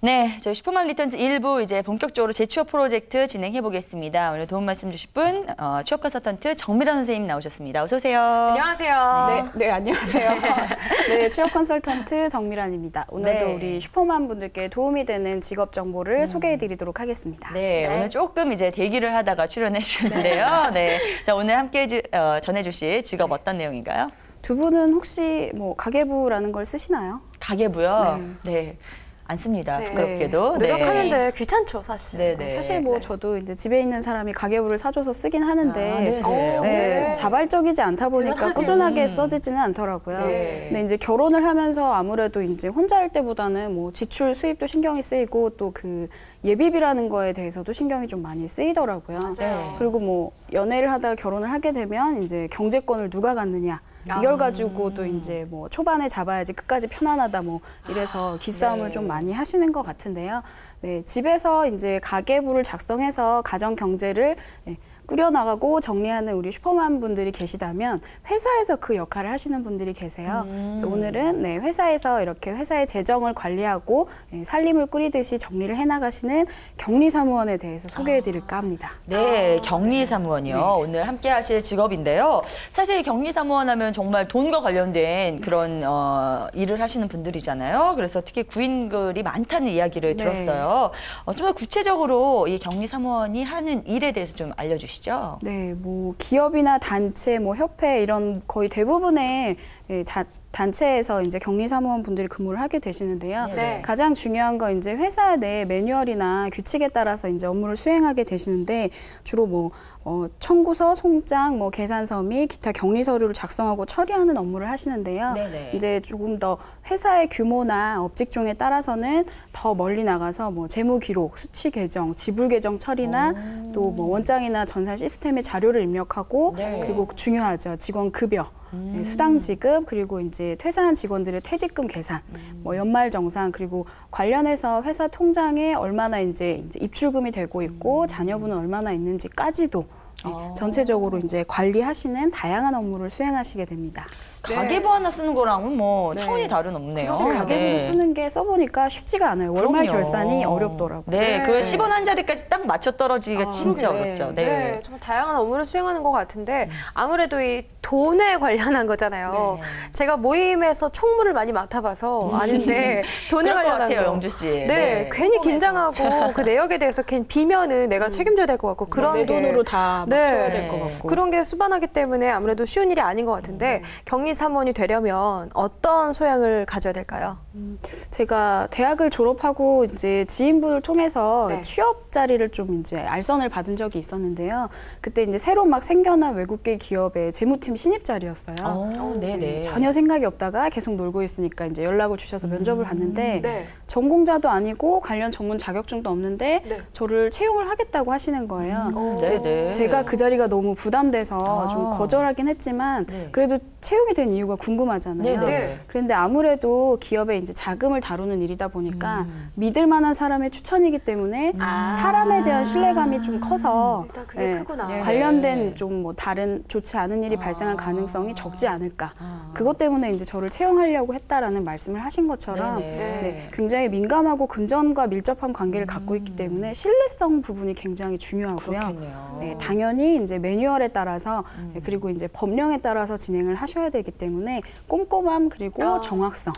네, 저희 슈퍼맘 리턴즈 1부 이제 본격적으로 재취업 프로젝트 진행해 보겠습니다. 오늘 도움 말씀 주실 분 취업 컨설턴트 정미란 선생님 나오셨습니다. 어서 오세요. 안녕하세요. 네, 안녕하세요. 네, 취업 컨설턴트 정미란입니다. 오늘도 우리 슈퍼맘 분들께 도움이 되는 직업 정보를 소개해 드리도록 하겠습니다. 네, 오늘 조금 이제 대기를 하다가 출연해 주셨는데요. 네. 자, 오늘 함께 전해 주실 직업 어떤 내용인가요? 두 분은 혹시 뭐 가계부라는 걸 쓰시나요? 가계부요? 네. 안 씁니다. 부끄럽게도. 노력하는데 귀찮죠, 사실. 네네. 사실 뭐 저도 이제 집에 있는 사람이 가계부를 사줘서 쓰긴 하는데 자발적이지 않다 보니까 꾸준하게 써지지는 않더라고요. 근데 이제 결혼을 하면서 아무래도 이제 혼자일 때보다는 뭐 지출 수입도 신경이 쓰이고 또 그 예비비라는 거에 대해서도 신경이 좀 많이 쓰이더라고요. 그리고 뭐 연애를 하다가 결혼을 하게 되면 이제 경제권을 누가 갖느냐. 이걸 가지고 또 이제 뭐 초반에 잡아야지 끝까지 편안하다 뭐 이래서 기싸움을 좀 많이 하시는 것 같은데요. 네, 집에서 이제 가계부를 작성해서 가정 경제를 꾸려나가고 정리하는 우리 슈퍼맘 분들이 계시다면 회사에서 그 역할을 하시는 분들이 계세요. 그래서 오늘은 회사에서 이렇게 회사의 재정을 관리하고 살림을 꾸리듯이 정리를 해나가시는 격리사무원에 대해서 소개해드릴까 합니다. 네, 격리사무원이요. 오늘 함께 하실 직업인데요. 사실 격리사무원 하면 정말 돈과 관련된 그런 일을 하시는 분들이잖아요. 그래서 특히 구인글이 많다는 이야기를 들었어요. 좀 더 구체적으로 이 격리사무원이 하는 일에 대해서 좀 알려주시죠. 네, 뭐 기업이나 단체, 뭐 협회 이런 거의 대부분의 단체에서 이제 격리사무원 분들이 근무를 하게 되시는데요. 가장 중요한 건 이제 회사 내 매뉴얼이나 규칙에 따라서 이제 업무를 수행하게 되시는데 주로 뭐 청구서, 송장, 뭐 계산서 및 기타 격리 서류를 작성하고 처리하는 업무를 하시는데요. 이제 조금 더 회사의 규모나 업직종에 따라서는 더 멀리 나가서 뭐 재무 기록, 수치 계정, 지불 계정 처리나 또 뭐 원장이나 전산 시스템에 자료를 입력하고 그리고 중요하죠. 직원 급여. 수당 지급 그리고 이제 퇴사한 직원들의 퇴직금 계산, 뭐 연말 정산 그리고 관련해서 회사 통장에 얼마나 이제 입출금이 되고 있고 자녀분은 얼마나 있는지까지도 전체적으로 이제 관리하시는 다양한 업무를 수행하시게 됩니다. 가계부 하나 쓰는 거랑은 뭐 차원이 다른 없네요. 사실 가계부를 쓰는 게 써보니까 쉽지가 않아요. 월말 결산이 어렵더라고요. 네, 그 10원 한 자리까지 딱 맞춰 떨어지기가 진짜 어렵죠. 네, 정말 다양한 업무를 수행하는 것 같은데 아무래도 이 돈에 관련한 거잖아요. 제가 모임에서 총무를 많이 맡아봐서 아는데 돈에 관련한 것 같아요, 영주 씨. 괜히 긴장하고 그 내역에 대해서 괜히 비면은 내가 책임져야 될 것 같고 그런 내 돈으로 다 맞춰야 될 것 같고 그런 게 수반하기 때문에 아무래도 쉬운 일이 아닌 것 같은데 격리사무원이 되려면 어떤 소양을 가져야 될까요? 제가 대학을 졸업하고 이제 지인분을 통해서 취업 자리를 좀 이제 알선을 받은 적이 있었는데요. 그때 이제 새로 막 생겨난 외국계 기업의 재무팀 신입 자리였어요. 전혀 생각이 없다가 계속 놀고 있으니까 이제 연락을 주셔서 면접을 봤는데 전공자도 아니고 관련 전문 자격증도 없는데 저를 채용을 하겠다고 하시는 거예요. 제가 그 자리가 너무 부담돼서 좀 거절하긴 했지만 그래도 채용이 된 이유가 궁금하잖아요. 그런데 아무래도 기업의 이제 자금을 다루는 일이다 보니까 믿을 만한 사람의 추천이기 때문에 사람에 대한 신뢰감이 좀 커서 관련된 좀 뭐 다른 좋지 않은 일이 발생할 가능성이 적지 않을까. 그것 때문에 이제 저를 채용하려고 했다라는 말씀을 하신 것처럼 굉장히 민감하고 금전과 밀접한 관계를 갖고 있기 때문에 신뢰성 부분이 굉장히 중요하고요. 당연히 이제 매뉴얼에 따라서 그리고 이제 법령에 따라서 진행을 하셔야 되기 때문에 꼼꼼함 그리고 정확성.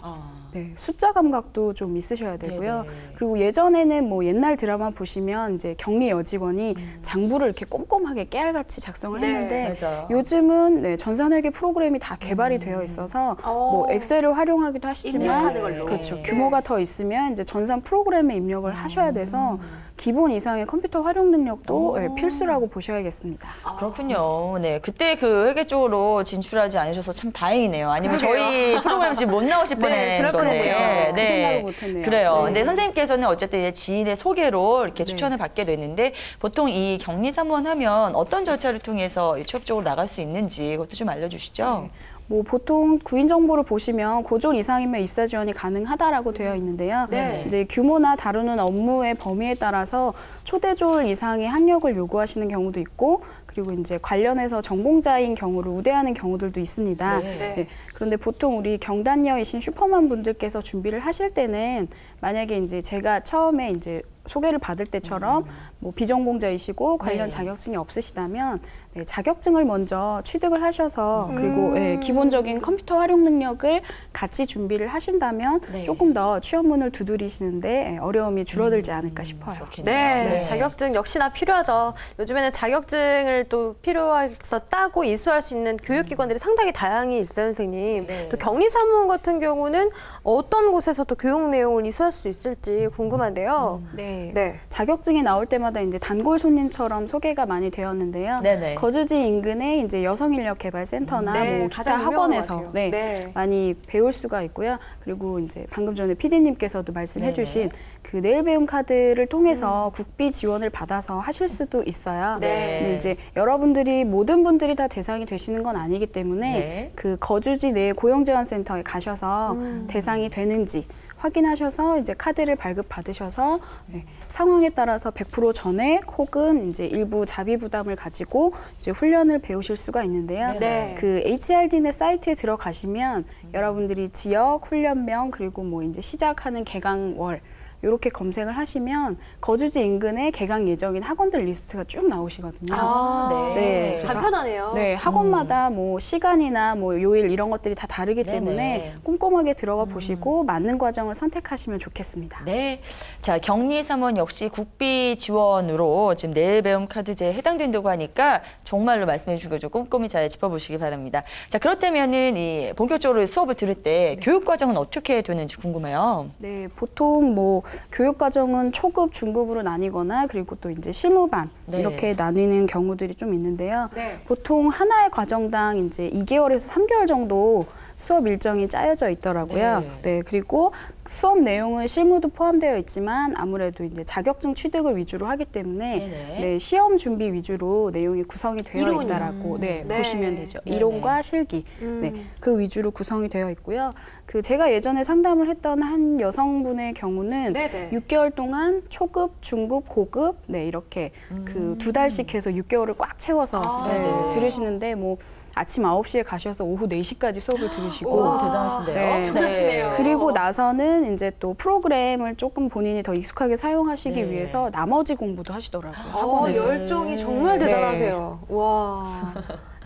숫자 감각도 좀 있으셔야 되고요. 그리고 예전에는 뭐 옛날 드라마 보시면 이제 격리 여직원이 장부를 이렇게 꼼꼼하게 깨알같이 작성을 했는데 요즘은 전산회계 프로그램이 다 개발이 되어 있어서 뭐 엑셀을 활용하기도 하시지만 그렇죠. 규모가 더 있으면 이제 전산 프로그램에 입력을 하셔야 돼서 기본 이상의 컴퓨터 활용 능력도 필수라고 보셔야겠습니다. 그렇군요. 네, 그때 그 회계 쪽으로 진출하지 않으셔서 참 다행이네요. 아니면 저희 프로그램 지금 못 나오실 뻔한 건데. 그 생각을 못했네요. 그래요. 근데 선생님께서는 어쨌든 이제 지인의 소개로 이렇게 추천을 받게 됐는데 보통 이 격리사무원 하면 어떤 절차를 통해서 취업 쪽으로 나갈 수 있는지 그것도 좀 알려주시죠. 뭐 보통 구인 정보를 보시면 고졸 이상이면 입사 지원이 가능하다라고 되어 있는데요. 네. 이제 규모나 다루는 업무의 범위에 따라서 초대졸 이상의 학력을 요구하시는 경우도 있고, 그리고 이제 관련해서 전공자인 경우를 우대하는 경우들도 있습니다. 네. 네. 그런데 보통 우리 경단녀이신 슈퍼맘 분들께서 준비를 하실 때는 만약에 이제 제가 처음에 이제 소개를 받을 때처럼 뭐 비전공자이시고 관련 네. 자격증이 없으시다면 네, 자격증을 먼저 취득을 하셔서 그리고 예, 기본적인 컴퓨터 활용 능력을 같이 준비를 하신다면 네. 조금 더 취업문을 두드리시는데 예, 어려움이 줄어들지 않을까 싶어요. 그렇겠네요. 네, 네. 자격증 역시나 필요하죠. 요즘에는 자격증을 또 필요해서 따고 이수할 수 있는 교육기관들이 상당히 다양히 있어요, 선생님. 네. 또 격리사무원 같은 경우는 어떤 곳에서 또 교육 내용을 이수할 수 있을지 궁금한데요. 네. 네. 자격증이 나올 때마다 이제 단골 손님처럼 소개가 많이 되었는데요. 네네. 거주지 인근에 이제 여성인력개발센터나 네, 뭐 기타 가장 유명한 것 학원에서 같아요. 네, 네. 많이 배울 수가 있고요. 그리고 이제 방금 전에 PD님께서도 말씀해주신 그 내일 배움 카드를 통해서 국비 지원을 받아서 하실 수도 있어요. 네. 근데 이제 여러분들이 모든 분들이 다 대상이 되시는 건 아니기 때문에 네. 그 거주지 내 고용지원센터에 가셔서 대상이 되는지 확인하셔서 이제 카드를 발급 받으셔서 네, 상황에 따라서 100% 전액 혹은 이제 일부 자비 부담을 가지고 이제 훈련을 배우실 수가 있는데요. 네. 그 HRDnet 사이트에 들어가시면 여러분들이 지역, 훈련명 그리고 뭐 이제 시작하는 개강월 이렇게 검색을 하시면 거주지 인근에 개강 예정인 학원들 리스트가 쭉 나오시거든요. 아, 네, 그래서 간편하네요. 네, 학원마다 뭐 시간이나 뭐 요일 이런 것들이 다 다르기 네네. 때문에 꼼꼼하게 들어가 보시고 맞는 과정을 선택하시면 좋겠습니다. 네. 자, 격리사무원 역시 국비 지원으로 지금 내일 배움 카드제에 해당된다고 하니까 정말로 말씀해 주신 거 좀 꼼꼼히 잘 짚어보시기 바랍니다. 자, 그렇다면은 이 본격적으로 수업을 들을 때 교육 과정은 어떻게 되는지 궁금해요. 네, 보통 뭐 교육 과정은 초급, 중급으로 나뉘거나 그리고 또 이제 실무반 네. 이렇게 나뉘는 경우들이 좀 있는데요. 네. 보통 하나의 과정당 이제 2개월에서 3개월 정도 수업 일정이 짜여져 있더라고요. 네. 네, 그리고 수업 내용은 실무도 포함되어 있지만 아무래도 이제 자격증 취득을 위주로 하기 때문에 네네. 네, 시험 준비 위주로 내용이 구성이 되어 이론이요. 있다라고 네, 네. 보시면 되죠. 네네. 이론과 실기 네, 그 위주로 구성이 되어 있고요. 그 제가 예전에 상담을 했던 한 여성분의 경우는 네네. 6개월 동안 초급, 중급, 고급 네, 이렇게 그 2달씩 해서 6개월을 꽉 채워서 네, 들으시는데 뭐 아침 9시에 가셔서 오후 4시까지 수업을 들으시고 오, 대단하신데요. 네. 대단하시네요. 그리고 나서는 이제 또 프로그램을 조금 본인이 더 익숙하게 사용하시기 네. 위해서 나머지 공부도 하시더라고요. 학원에서. 열정이 정말 네. 대단하세요. 와.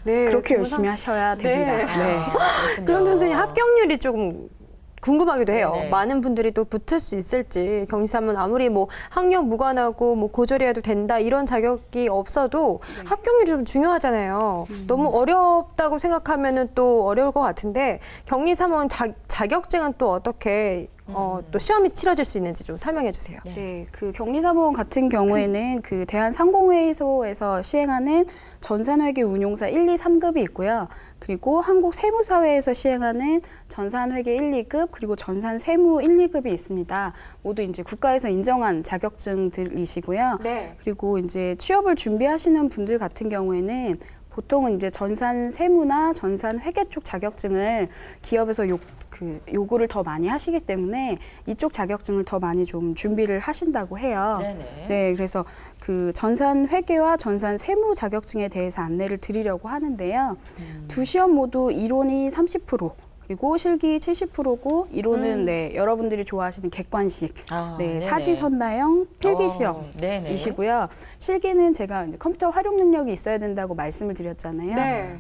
네, 그렇게 정말 열심히 하셔야 됩니다. 네. 네. 그럼 선생님 합격률이 조금 궁금하기도 해요. 네네. 많은 분들이 또 붙을 수 있을지. 격리사무원 아무리 뭐 학력 무관하고 뭐 고졸이어도 된다 이런 자격이 없어도 합격률이 좀 중요하잖아요. 너무 어렵다고 생각하면은 또 어려울 것 같은데 격리사무원 자격증은 또 어떻게 또 시험이 치러질 수 있는지 좀 설명해 주세요. 네, 그 격리사무원 같은 경우에는 그 대한상공회의소에서 시행하는 전산회계 운용사 1, 2, 3급이 있고요. 그리고 한국세무사회에서 시행하는 전산회계 1, 2급 그리고 전산세무 1, 2급이 있습니다. 모두 이제 국가에서 인정한 자격증들이시고요. 네. 그리고 이제 취업을 준비하시는 분들 같은 경우에는 보통은 이제 전산 세무나 전산 회계 쪽 자격증을 기업에서 요구를 더 많이 하시기 때문에 이쪽 자격증을 더 많이 좀 준비를 하신다고 해요. 네네. 네, 그래서 그 전산 회계와 전산 세무 자격증에 대해서 안내를 드리려고 하는데요. 두 시험 모두 이론이 30%. 그리고 실기 70%고 이론은 네, 여러분들이 좋아하시는 객관식, 아, 네, 네네. 사지선다형 필기 네네. 시험이시고요. 실기는 제가 이제 컴퓨터 활용 능력이 있어야 된다고 말씀을 드렸잖아요.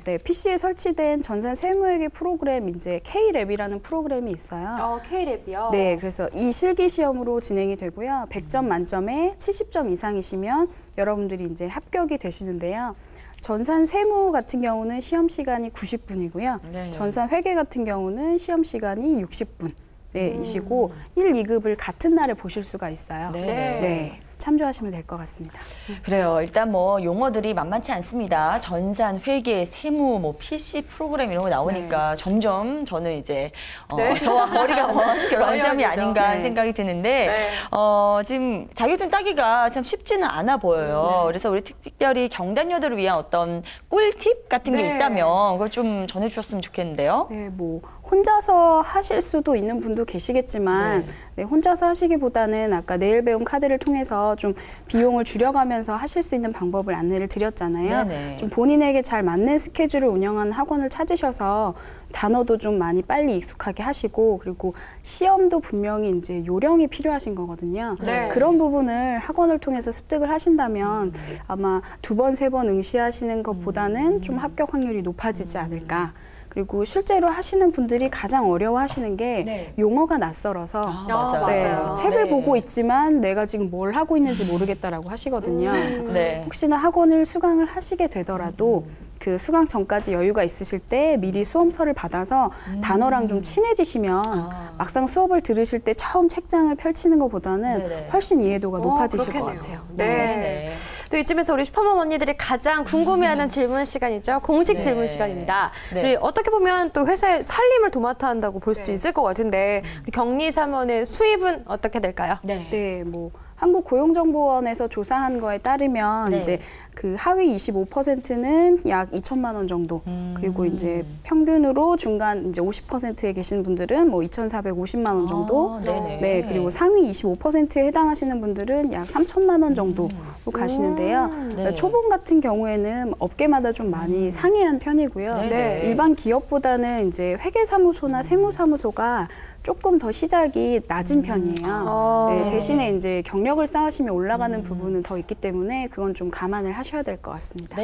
네. PC에 설치된 전산 세무회계 프로그램 이제 K랩이라는 프로그램이 있어요. K랩이요? 네, 그래서 이 실기 시험으로 진행이 되고요. 100점 만점에 70점 이상이시면 여러분들이 이제 합격이 되시는데요. 전산 세무 같은 경우는 시험 시간이 90분이고요. 네. 전산 회계 같은 경우는 시험 시간이 60분. 네, 이시고 1, 2급을 같은 날에 보실 수가 있어요. 네. 네. 네. 참조하시면 될 것 같습니다. 그래요. 일단 뭐 용어들이 만만치 않습니다. 전산, 회계, 세무, 뭐 PC 프로그램 이런 거 나오니까 점점 저는 이제 저와 거리가 먼 그런 시험이 아닌가 하는 생각이 드는데 지금 자격증 따기가 참 쉽지는 않아 보여요. 그래서 우리 특별히 경단녀들을 위한 어떤 꿀팁 같은 게 있다면 그걸 좀 전해주셨으면 좋겠는데요. 네, 뭐 혼자서 하실 수도 있는 분도 계시겠지만 혼자서 하시기보다는 아까 내일 배움 카드를 통해서 좀 비용을 줄여가면서 하실 수 있는 방법을 안내를 드렸잖아요. 좀 본인에게 잘 맞는 스케줄을 운영하는 학원을 찾으셔서 단어도 좀 많이 빨리 익숙하게 하시고 그리고 시험도 분명히 이제 요령이 필요하신 거거든요. 그런 부분을 학원을 통해서 습득을 하신다면 아마 2번, 3번 응시하시는 것보다는 좀 합격 확률이 높아지지 않을까. 그리고 실제로 하시는 분들이 가장 어려워하시는 게 용어가 낯설어서 맞아요. 책을 보고 있지만 내가 지금 뭘 하고 있는지 모르겠다라고 하시거든요. 그래서 혹시나 학원을 수강을 하시게 되더라도 그 수강 전까지 여유가 있으실 때 미리 수험서를 받아서 단어랑 좀 친해지시면 막상 수업을 들으실 때 처음 책장을 펼치는 것보다는 훨씬 이해도가 높아지실 것 같아요. 또 이쯤에서 우리 슈퍼맘 언니들이 가장 궁금해하는 질문 시간이죠. 공식 질문 시간입니다. 우리 어떻게 보면 또 회사의 살림을 도맡아 한다고 볼 수도 있을 것 같은데 우리 격리사무원의 수입은 어떻게 될까요? 뭐 한국고용정보원에서 조사한 거에 따르면 이제 그 하위 25%는 약 2천만 원 정도, 그리고 이제 평균으로 중간 이제 50%에 계신 분들은 뭐 2,450만 원 정도, 그리고 상위 25%에 해당하시는 분들은 약 3천만 원 정도로 가시는데요. 초봉 같은 경우에는 업계마다 좀 많이 상이한 편이고요. 일반 기업보다는 이제 회계사무소나 세무사무소가 조금 더 시작이 낮은 편이에요. 대신에 이제 경력을 쌓으시면 올라가는 부분은 더 있기 때문에 그건 좀 감안을 하셔야 될 것 같습니다.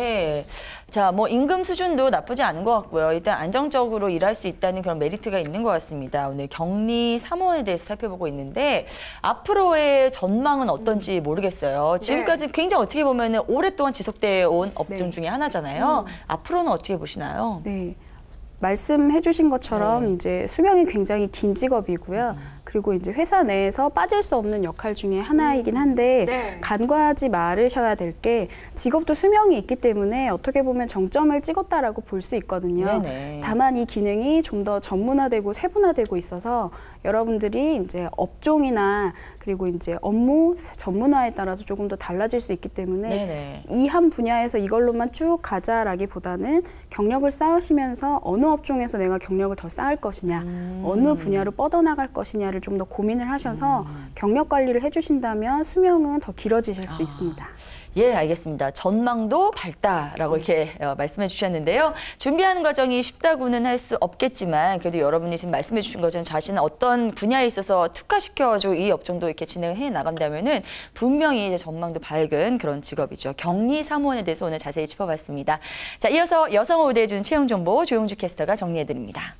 자, 뭐 임금 수준도 나쁘지 않은 것 같고요. 일단 안정적으로 일할 수 있다는 그런 메리트가 있는 것 같습니다. 오늘 격리 사무원에 대해서 살펴보고 있는데 앞으로의 전망은 어떤지 모르겠어요. 지금까지 굉장히 어떻게 보면 오랫동안 지속되어 온 업종 중에 하나잖아요. 앞으로는 어떻게 보시나요? 말씀해 주신 것처럼 이제 수명이 굉장히 긴 직업이고요. 그리고 이제 회사 내에서 빠질 수 없는 역할 중에 하나이긴 한데 간과하지 말으셔야 될 게 직업도 수명이 있기 때문에 어떻게 보면 정점을 찍었다라고 볼 수 있거든요. 다만 이 기능이 좀 더 전문화되고 세분화되고 있어서 여러분들이 이제 업종이나 그리고 이제 업무 전문화에 따라서 조금 더 달라질 수 있기 때문에 이 한 분야에서 이걸로만 쭉 가자라기보다는 경력을 쌓으시면서 어느 업종에서 내가 경력을 더 쌓을 것이냐, 어느 분야로 뻗어나갈 것이냐를 좀 더 고민을 하셔서 경력 관리를 해주신다면 수명은 더 길어지실 수 있습니다. 알겠습니다. 전망도 밝다라고 이렇게 말씀해 주셨는데요. 준비하는 과정이 쉽다고는 할 수 없겠지만 그래도 여러분이 지금 말씀해 주신 것처럼 자신은 어떤 분야에 있어서 특화시켜가지고 이 업종도 이렇게 진행해 나간다면은 분명히 이제 전망도 밝은 그런 직업이죠. 격리 사무원에 대해서 오늘 자세히 짚어봤습니다. 자, 이어서 여성을 우대해준 채용 정보 조용주 캐스터가 정리해 드립니다.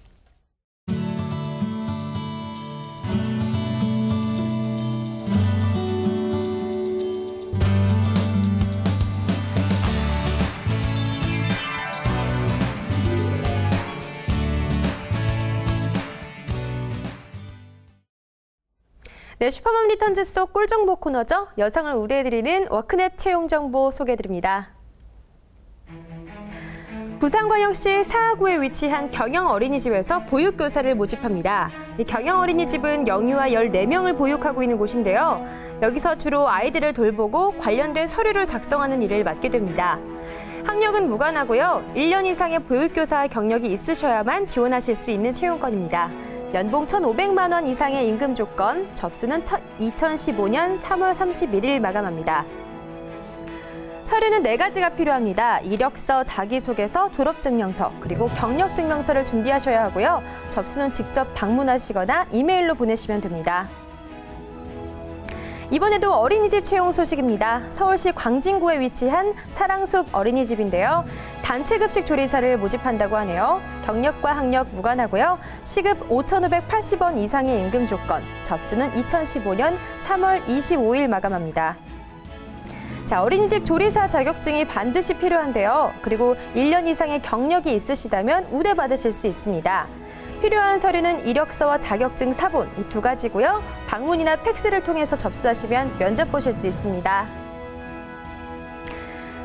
슈퍼맘 리턴즈 속 꿀정보 코너죠. 여성을 우대해드리는 워크넷 채용 정보 소개해드립니다. 부산광역시 사하구에 위치한 경영 어린이집에서 보육교사를 모집합니다. 이 경영 어린이집은 영유아 14명을 보육하고 있는 곳인데요. 여기서 주로 아이들을 돌보고 관련된 서류를 작성하는 일을 맡게 됩니다. 학력은 무관하고요. 1년 이상의 보육교사 경력이 있으셔야만 지원하실 수 있는 채용권입니다. 연봉 1,500만 원 이상의 임금 조건, 접수는 2015년 3월 31일 마감합니다. 서류는 4가지가 필요합니다. 이력서, 자기소개서, 졸업증명서, 그리고 경력증명서를 준비하셔야 하고요. 접수는 직접 방문하시거나 이메일로 보내시면 됩니다. 이번에도 어린이집 채용 소식입니다. 서울시 광진구에 위치한 사랑숲 어린이집인데요. 단체급식 조리사를 모집한다고 하네요. 경력과 학력 무관하고요. 시급 5,580원 이상의 임금 조건, 접수는 2015년 3월 25일 마감합니다. 자, 어린이집 조리사 자격증이 반드시 필요한데요. 그리고 1년 이상의 경력이 있으시다면 우대받으실 수 있습니다. 필요한 서류는 이력서와 자격증 사본 이 두 가지고요. 방문이나 팩스를 통해서 접수하시면 면접 보실 수 있습니다.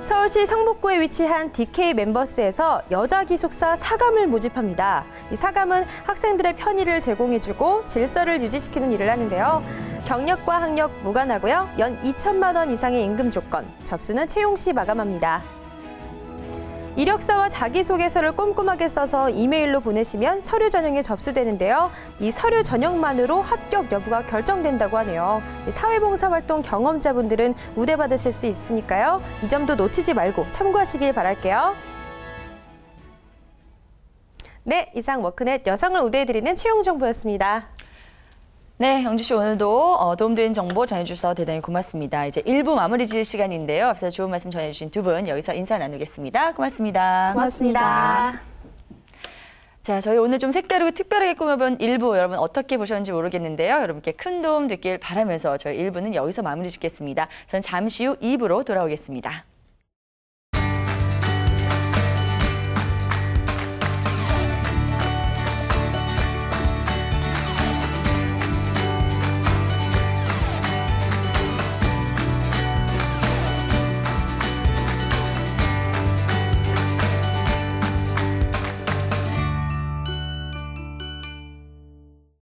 서울시 성북구에 위치한 DK 멤버스에서 여자 기숙사 사감을 모집합니다. 이 사감은 학생들의 편의를 제공해주고 질서를 유지시키는 일을 하는데요. 경력과 학력 무관하고요. 연 2천만 원 이상의 임금 조건, 접수는 채용 시 마감합니다. 이력서와 자기소개서를 꼼꼼하게 써서 이메일로 보내시면 서류 전형에 접수되는데요. 이 서류 전형만으로 합격 여부가 결정된다고 하네요. 사회봉사활동 경험자분들은 우대받으실 수 있으니까요. 이 점도 놓치지 말고 참고하시길 바랄게요. 네, 이상 워크넷 여성을 우대해드리는 채용 정보였습니다. 네, 영주 씨 오늘도 도움되는 정보 전해주셔서 대단히 고맙습니다. 이제 1부 마무리 지을 시간인데요. 앞서 좋은 말씀 전해주신 두 분 여기서 인사 나누겠습니다. 고맙습니다. 고맙습니다. 자, 저희 오늘 좀 색다르고 특별하게 꾸며본 1부 여러분 어떻게 보셨는지 모르겠는데요. 여러분께 큰 도움 됐길 바라면서 저희 1부는 여기서 마무리 짓겠습니다. 저는 잠시 후 2부로 돌아오겠습니다.